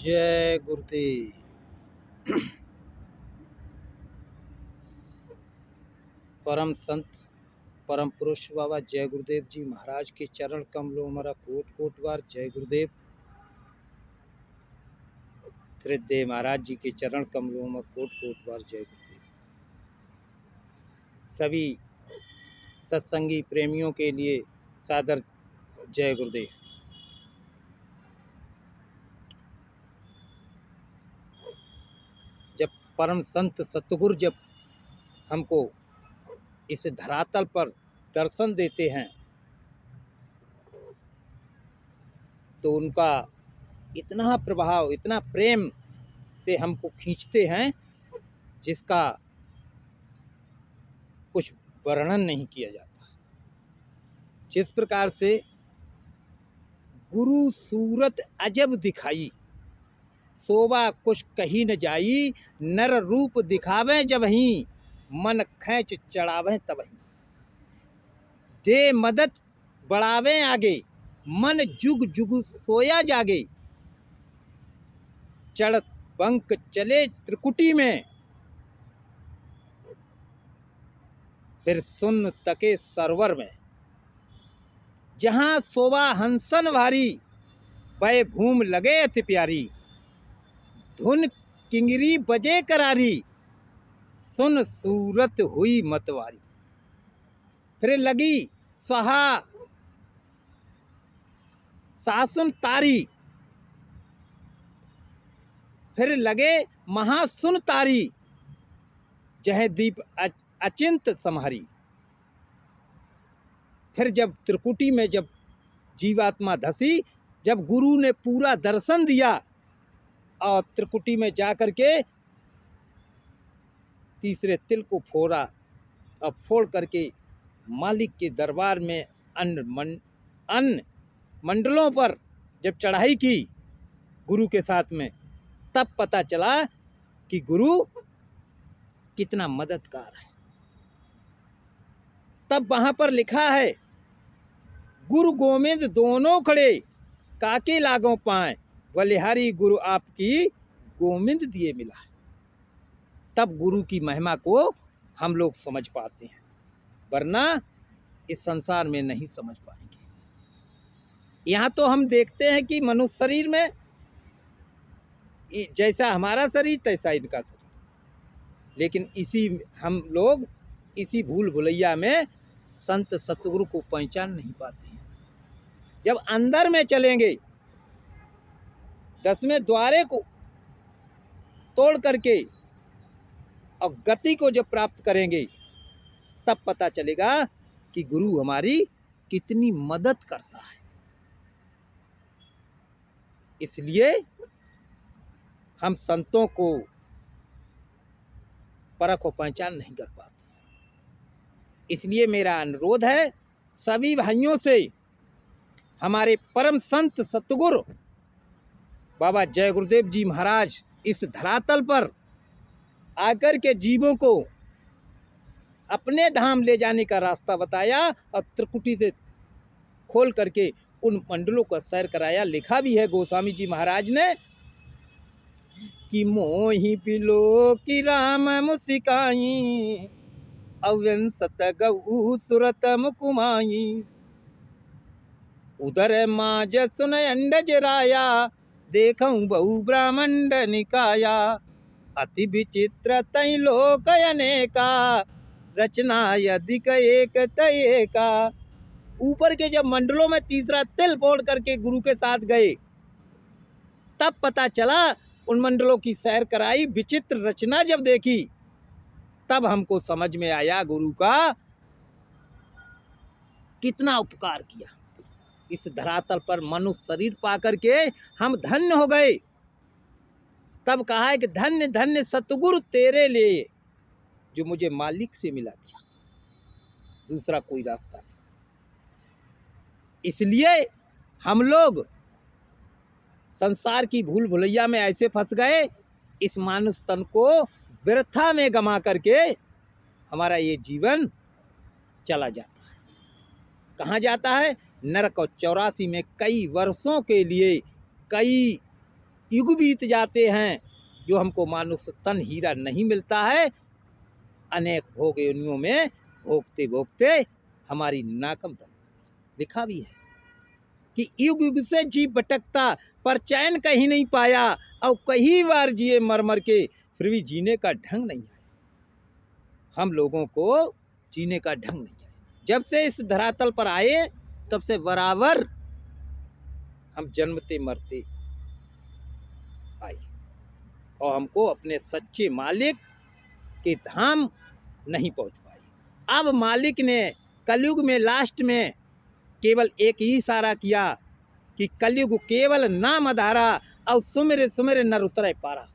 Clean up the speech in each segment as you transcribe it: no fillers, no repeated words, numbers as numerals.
जय गुरुदेव। परम संत परम पुरुष बाबा जय गुरुदेव जी महाराज के चरण कमलों हमारा कोट कोट बार जय गुरुदेव। श्रद्धेय महाराज जी के चरण कमलों में कोट कोट बार जय गुरुदेव। सभी सत्संगी प्रेमियों के लिए सादर जय गुरुदेव। जब परम संत सतगुरु जब हमको इस धरातल पर दर्शन देते हैं तो उनका इतना प्रभाव, इतना प्रेम से हमको खींचते हैं जिसका कुछ वर्णन नहीं किया जाता। जिस प्रकार से गुरु सूरत अजब दिखाई, शोभा कुछ कही न जाई, नर रूप दिखावे जब ही, मन खैच चढ़ावे तब ही, दे मदद बढ़ावे आगे, मन जुग जुग सोया जागे, चढ़त बंक चले त्रिकुटी में, फिर सुन तके सरवर में, जहाँ शोभा हंसन भारी, वह भूम लगे अति प्यारी, धुन किंगरी बजे करारी, सुन सूरत हुई मतवारी, फिर लगी सहा सासुन तारी, फिर लगे महासुन तारी, जह दीप अचिंत सम्हारी। फिर जब त्रिकुटी में जब जीवात्मा धसी, जब गुरु ने पूरा दर्शन दिया और त्रिकुटी में जाकर के तीसरे तिल को फोड़ा और फोड़ करके मालिक के दरबार में अन्य मंडलों पर जब चढ़ाई की गुरु के साथ में, तब पता चला कि गुरु कितना मददगार है। तब वहां पर लिखा है, गुरु गोविंद दोनों खड़े, काके लागों पाए, बलिहारी गुरु आपकी गोविंद दिए मिला। तब गुरु की महिमा को हम लोग समझ पाते हैं, वरना इस संसार में नहीं समझ पाएंगे। यहाँ तो हम देखते हैं कि मनुष्य शरीर में जैसा हमारा शरीर तैसा इनका शरीर, लेकिन हम लोग इसी भूल भुलैया में संत सतगुरु को पहचान नहीं पाते हैं। जब अंदर में चलेंगे, 10वें द्वारे को तोड़ करके और गति को जब प्राप्त करेंगे, तब पता चलेगा कि गुरु हमारी कितनी मदद करता है। इसलिए हम संतों को परख और पहचान नहीं कर पाते। इसलिए मेरा अनुरोध है सभी भाइयों से, हमारे परम संत सतगुरु बाबा जय गुरुदेव जी महाराज इस धरातल पर आकर के जीवों को अपने धाम ले जाने का रास्ता बताया और त्रिकुटी से खोल करके उन मंडलों का सैर कराया। लिखा भी है गोस्वामी जी महाराज ने कि मोहि पिलो की राम मुसिकाई, अव्यंसत गऊ सुरत मुकुमाई, उदर माज सुन अंडज राया, देखऊं बहु ब्राह्मंड निकाया, अति विचित्र तई लोक अनेका, रचना यदिक एक तय का। ऊपर के जब मंडलों में तीसरा तिल फोड़ करके गुरु के साथ गए, तब पता चला, उन मंडलों की सैर कराई, विचित्र रचना जब देखी, तब हमको समझ में आया गुरु का कितना उपकार किया। इस धरातल पर मनुष्य शरीर पा करके हम धन्य हो गए। तब कहा है कि धन्य धन्य सतगुरु तेरे लिए, जो मुझे मालिक से मिला था, दूसरा कोई रास्ता नहीं। इसलिए हम लोग संसार की भूल भुलैया में ऐसे फंस गए, इस मानुष तन को व्यर्था में गमा करके हमारा ये जीवन चला जाता है। कहाँ जाता है? नरक और 84 में कई वर्षों के लिए, कई युग बीत जाते हैं, जो हमको मानुष तन हीरा नहीं मिलता है। अनेक भोग योनियों में भोगते भोगते हमारी नाकम दम। लिखा भी है कि युग युग से जीव भटकता, पर चैन कहीं नहीं पाया, और कई बार जिए मर मर के, फिर भी जीने का ढंग नहीं आया। हम लोगों को जीने का ढंग नहीं आया। जब से इस धरातल पर आए, तब से बराबर हम जन्मते मरते आए, और हमको अपने सच्चे मालिक के धाम नहीं पहुंच पाए। अब मालिक ने कलयुग में लास्ट में केवल एक ही इशारा किया कि कलयुग केवल नाम आधारा, और सुमिर सुमिर नर उतरे पारा।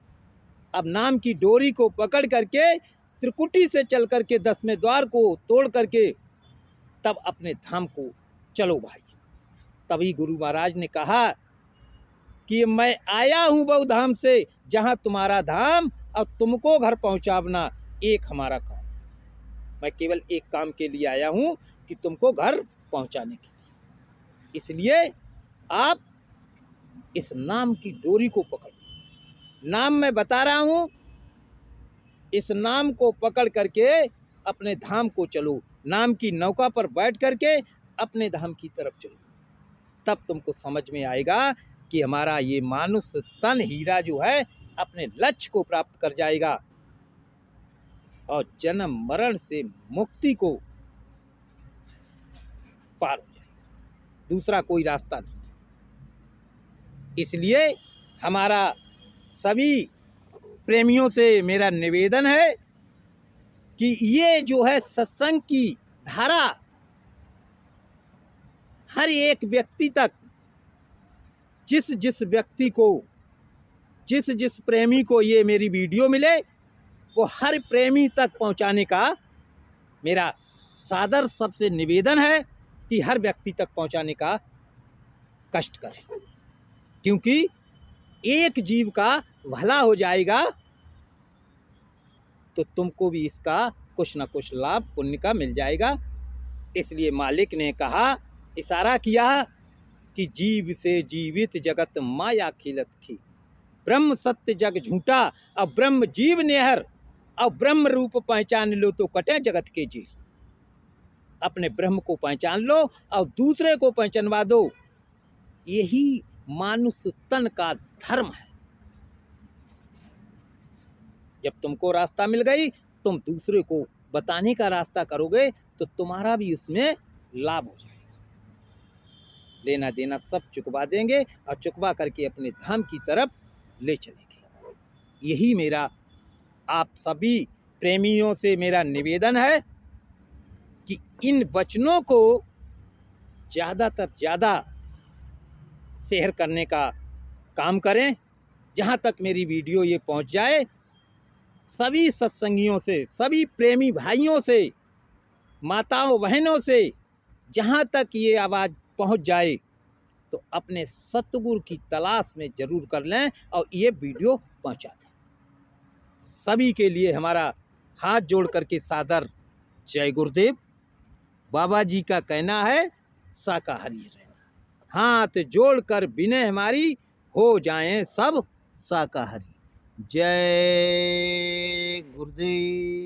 अब नाम की डोरी को पकड़ करके, त्रिकुटी से चल करके, 10वें द्वार को तोड़ करके, तब अपने धाम को चलो भाई। तभी गुरु महाराज ने कहा कि मैं आया हूं बहु धाम से, जहां तुम्हारा धाम और तुमको घर पहुंचाना एक हमारा काम। मैं केवल एक काम के लिए आया हूं कि तुमको घर पहुंचाने के लिए। इसलिए आप इस नाम की डोरी को पकड़ो। नाम मैं बता रहा हूं, इस नाम को पकड़ करके अपने धाम को चलो। नाम की नौका पर बैठ करके अपने धाम की तरफ चलो। तब तुमको समझ में आएगा कि हमारा ये मानुष तन हीरा जो है अपने लक्ष्य को प्राप्त कर जाएगा, और जन्म मरण से मुक्ति को पार हो जाएगा। दूसरा कोई रास्ता नहीं। इसलिए हमारा सभी प्रेमियों से मेरा निवेदन है कि ये जो है सत्संग की धारा हर एक व्यक्ति तक, जिस जिस व्यक्ति को, जिस जिस प्रेमी को ये मेरी वीडियो मिले, वो हर प्रेमी तक पहुंचाने का मेरा सादर सबसे निवेदन है कि हर व्यक्ति तक पहुंचाने का कष्ट करें, क्योंकि एक जीव का भला हो जाएगा तो तुमको भी इसका कुछ न कुछ लाभ पुण्य का मिल जाएगा। इसलिए मालिक ने कहा, इशारा किया कि जीव से जीवित जगत माया खिलत थी, ब्रह्म सत्य जग झूठा, अब ब्रह्म जीव नेहर, अब ब्रह्म रूप पहचान लो तो कटे जगत के जीव। अपने ब्रह्म को पहचान लो और दूसरे को पहचानवा दो। यही मानुष तन का धर्म है। जब तुमको रास्ता मिल गई, तुम दूसरे को बताने का रास्ता करोगे तो तुम्हारा भी उसमें लाभ हो जाएगा। लेना देना सब चुकवा देंगे और चुकवा करके अपने धाम की तरफ ले चलेंगे। यही मेरा आप सभी प्रेमियों से मेरा निवेदन है कि इन वचनों को ज़्यादातर ज़्यादा शेयर करने का काम करें। जहाँ तक मेरी वीडियो ये पहुँच जाए, सभी सत्संगियों से, सभी प्रेमी भाइयों से, माताओं बहनों से, जहाँ तक ये आवाज़ पहुँच जाए तो अपने सतगुरु की तलाश में ज़रूर कर लें और ये वीडियो पहुँचा दें। सभी के लिए हमारा हाथ जोड़ करके सादर जय गुरुदेव। बाबा जी का कहना है शाकाहारी रहना, हाथ जोड़कर विनय हमारी, हो जाएं सब शाकाहारी। जय गुरुदेव।